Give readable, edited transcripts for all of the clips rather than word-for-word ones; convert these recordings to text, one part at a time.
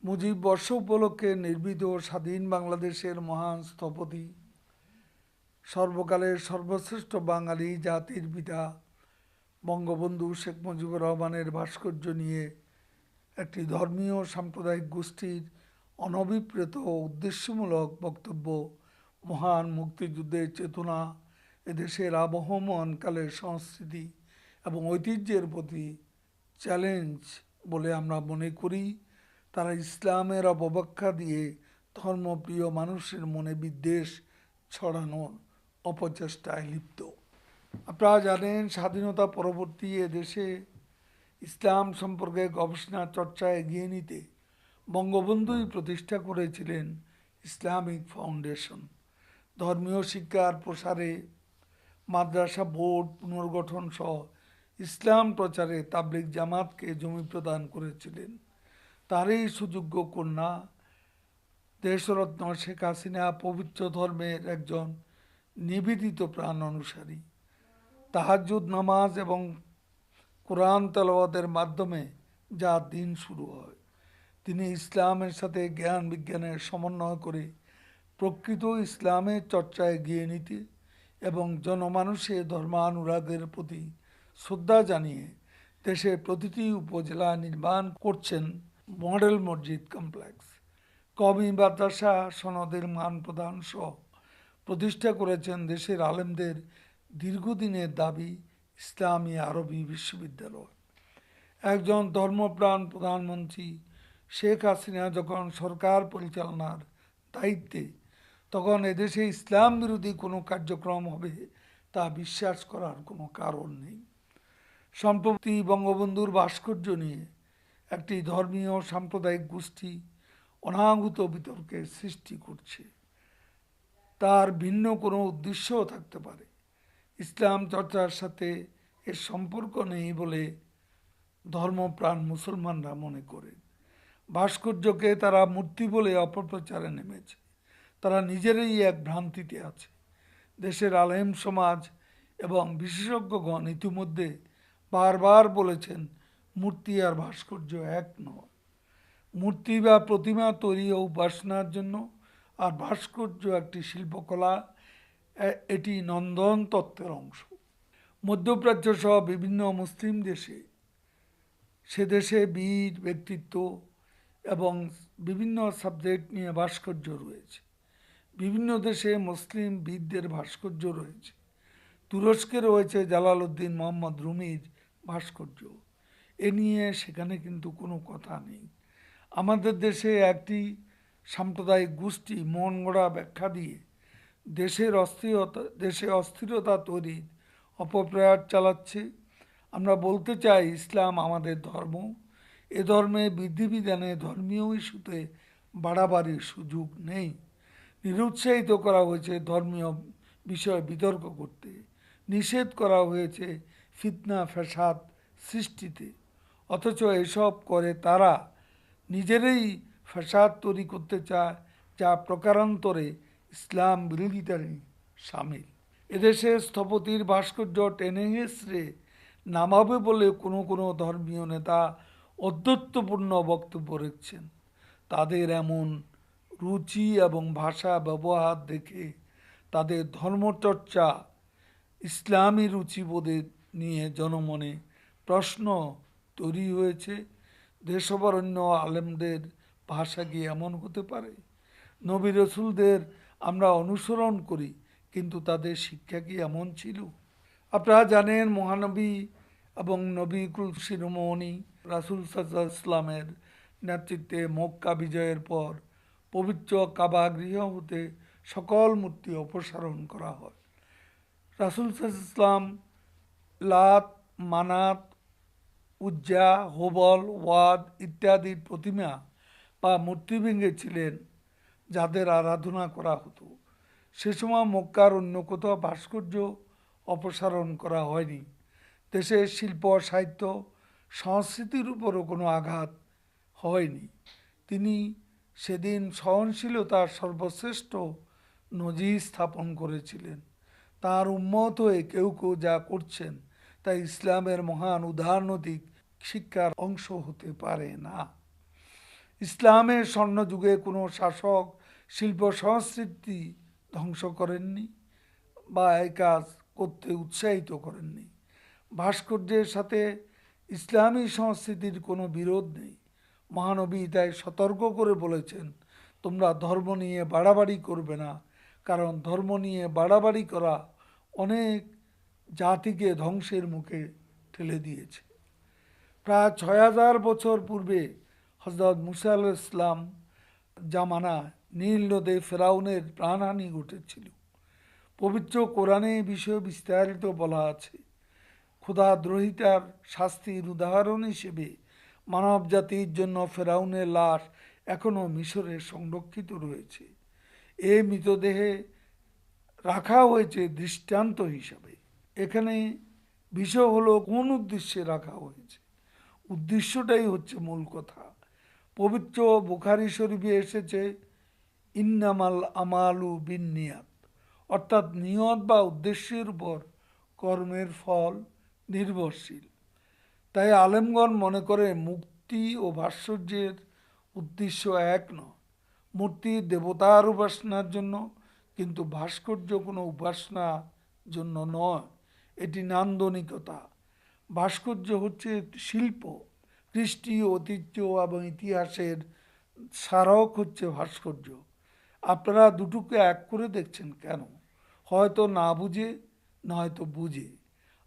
মুজিব বর্ষ উপলক্ষে নির্মিত স্বাধীন বাংলাদেশের মহান স্থপতি, সর্বকালের সর্বশ্রেষ্ঠ বাঙালি জাতির পিতা বঙ্গবন্ধু শেখ মুজিবুর রহমানের ভাস্কর্য নিয়ে একটি ধর্মীয় সাম্প্রদায়িক গোষ্ঠীর অনভিপ্রেত ও উদ্দেশ্যমূলক বক্তব্য মহান মুক্তিযুদ্ধের চেতনা, এদেশের আবহমান কালের সংস্কৃতি এবং ঐতিহ্যের প্রতি চ্যালেঞ্জ বলে আমরা মনে করি। তারা ইসলামের অপব্যাখ্যা দিয়ে ধর্মপ্রিয় মানুষের মনে বিদ্বেষ ছড়ানোর অপচেষ্টায় লিপ্ত। আপনারা জানেন, স্বাধীনতা পরবর্তী এদেশে ইসলাম সম্পর্কে গবেষণা চর্চা এগিয়ে নিতে বঙ্গবন্ধুই প্রতিষ্ঠা করেছিলেন ইসলামিক ফাউন্ডেশন। ধর্মীয় শিক্ষার প্রসারে মাদ্রাসা বোর্ড পুনর্গঠন সহ ইসলাম প্রচারে তাবলিগ জামাতকে জমি প্রদান করেছিলেন। তারই সুযোগ্য কন্যা দেশরত্ন শেখ হাসিনা পবিত্র ধর্মের একজন নিবেদিত প্রাণ অনুসারী। তাহাজ্জুদ নামাজ এবং কোরআন তেলাওয়াতের মাধ্যমে যার দিন শুরু হয়, তিনি ইসলামের সাথে জ্ঞান বিজ্ঞানের সমন্বয় করে প্রকৃত ইসলামের চর্চা এগিয়ে নিতে এবং জনমানুষের ধর্মানুরাগের প্রতি শ্রদ্ধা জানিয়ে দেশের প্রতিটি উপজেলা নির্মাণ করছেন মডেল মসজিদ কমপ্লেক্স। কওমি মাদ্রাসা সনদের মান প্রদান সহ প্রতিষ্ঠা করেছেন দেশের আলেমদের দীর্ঘদিনের দাবি ইসলামী আরবি বিশ্ববিদ্যালয়। একজন ধর্মপ্রাণ প্রধানমন্ত্রী শেখ হাসিনা যখন সরকার পরিচালনার দায়িত্বে, তখন এদেশে ইসলাম বিরোধী কোনো কার্যক্রম হবে তা বিশ্বাস করার কোনো কারণ নেই। সম্প্রতি বঙ্গবন্ধুর ভাস্কর্য নিয়ে একটি ধর্মীয় সাম্প্রদায়িক গোষ্ঠী অনাহূত বিতর্কের সৃষ্টি করছে। তার ভিন্ন কোনো উদ্দেশ্যও থাকতে পারে। ইসলাম চর্চার সাথে এর সম্পর্ক নেই বলে ধর্মপ্রাণ মুসলমানরা মনে করেন। ভাস্কর্যকে তারা মূর্তি বলে অপপ্রচারে নেমেছে। তারা নিজেরাই এক ভ্রান্তিতে আছে। দেশের আলেম সমাজ এবং বিশেষজ্ঞগণ ইতিমধ্যে বারবার বলেছেন, মূর্তি আর ভাস্কর্য এক নয়। মূর্তি বা প্রতিমা তৈরি ও উপাসনার জন্য, আর ভাস্কর্য একটি শিল্পকলা, এটি নন্দন তত্ত্বের অংশ। মধ্যপ্রাচ্য সহ বিভিন্ন মুসলিম দেশে সে দেশে বীর ব্যক্তিত্ব এবং বিভিন্ন সাবজেক্ট নিয়ে ভাস্কর্য রয়েছে। বিভিন্ন দেশে মুসলিম বীরদের ভাস্কর্য রয়েছে। তুরস্কে রয়েছে জালালউদ্দিন মোহাম্মদ রুমির ভাস্কর্য। এ নিয়ে সেখানে কিন্তু কোনো কথা নেই। আমাদের দেশে একটি সাম্প্রদায়িক গোষ্ঠী মন গড়া ব্যাখ্যা দিয়ে দেশে অস্থিরতা তৈরির অপপ্রয়াস চালাচ্ছে। আমরা বলতে চাই, ইসলাম আমাদের ধর্ম। এ ধর্মে বিধিবিধানে ধর্মীয় ইস্যুতে বাড়াবাড়ির সুযোগ নেই। নিরুৎসাহিত করা হয়েছে ধর্মীয় বিষয়ে বিতর্ক করতে, নিষেধ করা হয়েছে ফিতনা ফ্যাসাদ সৃষ্টিতে। অথচ এসব করে তারা নিজেরাই ফ্যাসাদ তৈরি করতে চায়, যা প্রকারান্তরে ইসলাম বিরোধিতারই সামিল। এদেশে স্থপতির ভাস্কর্য টেনে হেসড়ে নামাবে বলে কোনো কোনো ধর্মীয় নেতা অধ্যত্বপূর্ণ বক্তব্য রেখেছেন। তাদের এমন রুচি এবং ভাষা ব্যবহার দেখে তাদের ধর্মচর্চা ইসলামী রুচিবোধের নিয়ে জনমনে প্রশ্ন তৈরি হয়েছে। দেশবরেণ্য আলেমদের ভাষা কি এমন হতে পারে? নবী রসুলদের আমরা অনুসরণ করি, কিন্তু তাদের শিক্ষা কি এমন ছিল? আপনারা জানেন, মহানবী এবং নবী কুল শিরোমণি রাসূল সাল্লাল্লাহু আলাইহি ওয়াসাল্লামের নেতৃত্বে মক্কা বিজয়ের পর পবিত্র কাবা গৃহ হতে সকল মূর্তি অপসারণ করা হয়। রাসূল সাল্লাল্লাহু আলাইহি ওয়াসাল্লাম লাত, মানাত, উজ্জা, হোবল, ওয়াদ ইত্যাদির প্রতিমা বা মূর্তি ভেঙেছিলেন, যাদের আরাধনা করা হতো। সে সময় মক্কার অন্য কোথাও ভাস্কর্য অপসারণ করা হয়নি। দেশের শিল্প, সাহিত্য, সংস্কৃতির উপরও কোনো আঘাত হয়নি। তিনি সেদিন সহনশীলতার সর্বশ্রেষ্ঠ নজির স্থাপন করেছিলেন। তার উম্মত হয়ে কেউ কেউ যা করছেন তা ইসলামের মহান উদারনৈতিক শিক্ষার অংশ হতে পারে না। ইসলামের স্বর্ণযুগে কোনো শাসক শিল্প সংস্কৃতি ধ্বংস করেননি বা এই কাজ করতে উৎসাহিত করেননি। ভাস্কর্যের সাথে ইসলামী সংস্কৃতির কোনো বিরোধ নেই। মহানবী তাই সতর্ক করে বলেছেন, তোমরা ধর্ম নিয়ে বাড়াবাড়ি করবে না, কারণ ধর্ম নিয়ে বাড়াবাড়ি করা অনেক জাতিকে ধ্বংসের মুখে ঠেলে দিয়েছে। প্রায় ৬,০০০ বছর পূর্বে হযরত মুসা আলাইহিস সালাম জামানায় নীল নদে ফেরাউনের প্রাণহানি ঘটেছিল। পবিত্র কোরআনে এই বিষয়ে বিস্তারিত বলা আছে। ক্ষুধাদ্রোহিতার শাস্তির উদাহরণ হিসেবে মানব জাতির জন্য ফেরাউনের লাশ এখনও মিশরে সংরক্ষিত রয়েছে। এই মৃতদেহে রাখা হয়েছে দৃষ্টান্ত হিসাবে। এখানে বিষয় হলো কোন উদ্দেশ্যে রাখা হয়েছে, উদ্দেশ্যটাই হচ্ছে মূল কথা। পবিত্র বুখারী শরীফে এসেছে ইন্নামাল আমালু বিন্নিয়াত, অর্থাৎ নিয়ত বা উদ্দেশ্যের উপর কর্মের ফল নির্ভরশীল। তাই আলেমগণ মনে করে মুক্তি ও ভাস্কর্যের উদ্দেশ্য এক নয়। মূর্তি দেবতার উপাসনার জন্য, কিন্তু ভাস্কর্য কোনো উপাসনার জন্য নয়, এটি নান্দনিকতা। ভাস্কর্য হচ্ছে শিল্প, কৃষ্টি, ঐতিহ্য এবং ইতিহাসের স্মারক হচ্ছে ভাস্কর্য। আপনারা দুটোকে এক করে দেখছেন কেন? হয়তো না বুঝে, নয়তো বুঝে।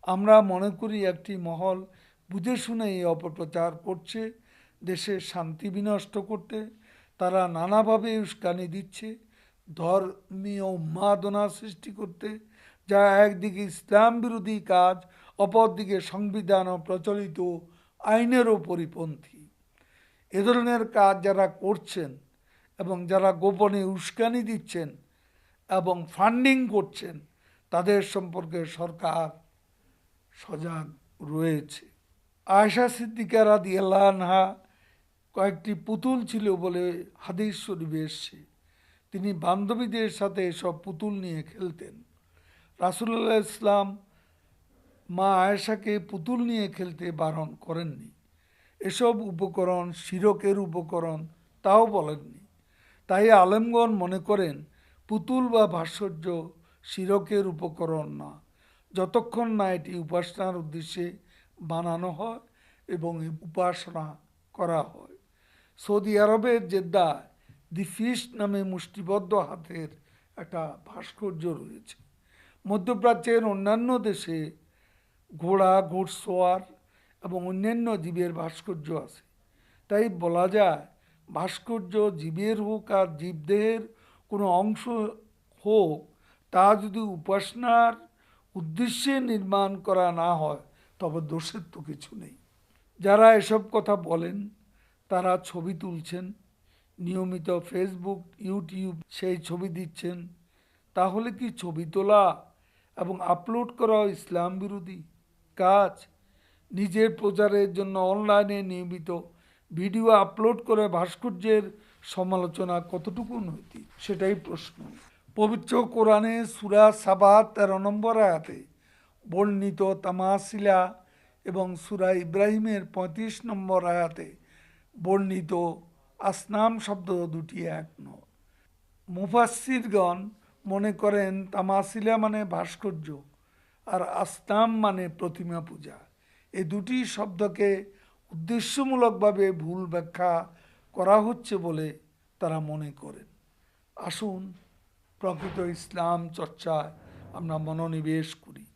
আমরা মনে করি একটি মহল বুঝে শুনে এই অপপ্রচার করছে দেশের শান্তি বিনষ্ট করতে। তারা নানাভাবে উস্কানি দিচ্ছে ধর্মীয় উন্মাদনা সৃষ্টি করতে, যা একদিকে ইসলাম বিরোধী কাজ, অপরদিকে সংবিধান ও প্রচলিত আইনেরও পরিপন্থী। এ ধরনের কাজ যারা করছেন এবং যারা গোপনে উস্কানি দিচ্ছেন এবং ফান্ডিং করছেন, তাদের সম্পর্কে সরকার সজাগ রয়েছে। আয়েশা সিদ্দিকা রাদিয়াল্লাহু আনহা কয়েকটি পুতুল ছিল বলে হাদিস শরীফে এসেছে। তিনি বান্ধবীদের সাথে এসব পুতুল নিয়ে খেলতেন। রাসূলুল্লাহ ইসলাম মা আয়েশাকে পুতুল নিয়ে খেলতে বারণ করেননি। এসব উপকরণ শিরকের উপকরণ তাও বলেননি। তাই আলেমগণ মনে করেন পুতুল বা ভাস্কর্য শিরকের উপকরণ না, যতক্ষণ না এটি উপাসনার উদ্দেশ্যে বানানো হয় এবং উপাসনা করা হয়। সৌদি আরবের জেদ্দায় দি ফিস্ট নামে মুষ্টিবদ্ধ হাতের একটা ভাস্কর্য রয়েছে। মধ্যপ্রাচ্যের অন্যান্য দেশে ঘোড়া, ঘোড়সওয়ার এবং অন্যান্য জীবের ভাস্কর্য আছে। তাই বলা যায় ভাস্কর্য জীবের হোক আর জীবদেহের কোনো অংশ হোক, তা যদি উপাসনার উদ্দেশ্যে নির্মাণ করা না হয় তবে দোষের তো কিছু নেই। যারা এসব কথা বলেন তারা ছবি তুলছেন, নিয়মিত ফেসবুক, ইউটিউব সেই ছবি দিচ্ছেন। তাহলে কি ছবি তোলা এবং আপলোড করা ইসলাম বিরোধী কাজ? নিজের প্রচারের জন্য অনলাইনে নিয়মিত ভিডিও আপলোড করে ভাস্কর্যের সমালোচনা কতটুকু নৈতিক, সেটাই প্রশ্ন। পবিত্র কোরআনে সূরা সাবা 13 নম্বর আয়াতে বর্ণিত তামাসিলা এবং সূরা ইব্রাহিমের 35 নম্বর আয়াতে বর্ণিত আসনাম শব্দ দুটি এক নয়। মুফাসসিরগণ মনে করেন তামাসিলা মানে ভাস্কর্য আর আসনাম মানে প্রতিমা পূজা। এই দুটি শব্দকে উদ্দেশ্যমূলকভাবে ভুল ব্যাখ্যা করা হচ্ছে বলে তারা মনে করেন। আসুন প্রকৃত ইসলাম চর্চায় আমরা মনোনিবেশ করি,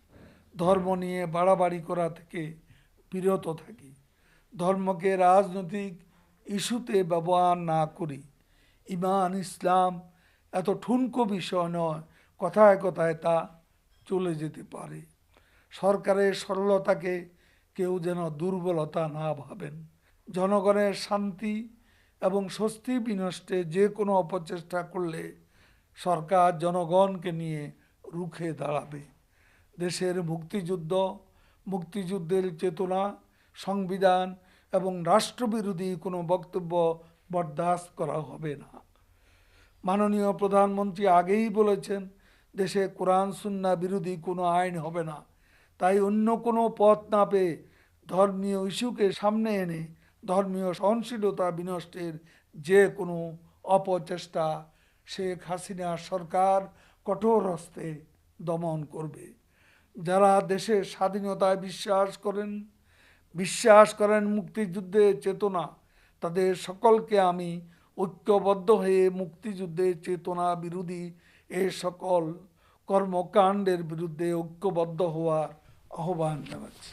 ধর্ম নিয়ে বাড়াবাড়ি করা থেকে বিরত থাকি, ধর্মকে রাজনৈতিক ইস্যুতে ব্যবহার না করি। ঈমান ইসলাম এত ঠুনকো বিষয় নয়, কথায় কথায় তা চলে যেতে পারে। সরকারের সরলতাকে কেউ যেন দুর্বলতা না ভাবেন। জনগণের শান্তি এবং স্বস্তি বিনষ্টে যে কোনো অপচেষ্টা করলে সরকার জনগণকে নিয়ে রুখে দাঁড়াবে। দেশের মুক্তিযুদ্ধ, মুক্তিযুদ্ধের চেতনা, সংবিধান এবং রাষ্ট্রবিরোধী কোনো বক্তব্য বরদাস্ত করা হবে না। মাননীয় প্রধানমন্ত্রী আগেই বলেছেন দেশে কোরআন সুন্নাহ বিরোধী কোনো আইন হবে না। তাই অন্য কোনো পথ না পেয়ে ধর্মীয় ইস্যুকে সামনে এনে ধর্মীয় সহনশীলতা বিনষ্টের যে কোনো অপচেষ্টা শেখ হাসিনা সরকার কঠোর হস্তে দমন করবে। যারা দেশের স্বাধীনতায় বিশ্বাস করেন মুক্তিযুদ্ধের চেতনা, তাদের সকলকে আমি ঐক্যবদ্ধ হয়ে মুক্তিযুদ্ধের চেতনা বিরোধী এ সকল কর্মকাণ্ডের বিরুদ্ধে ঐক্যবদ্ধ হওয়ার আহ্বান জানাচ্ছি।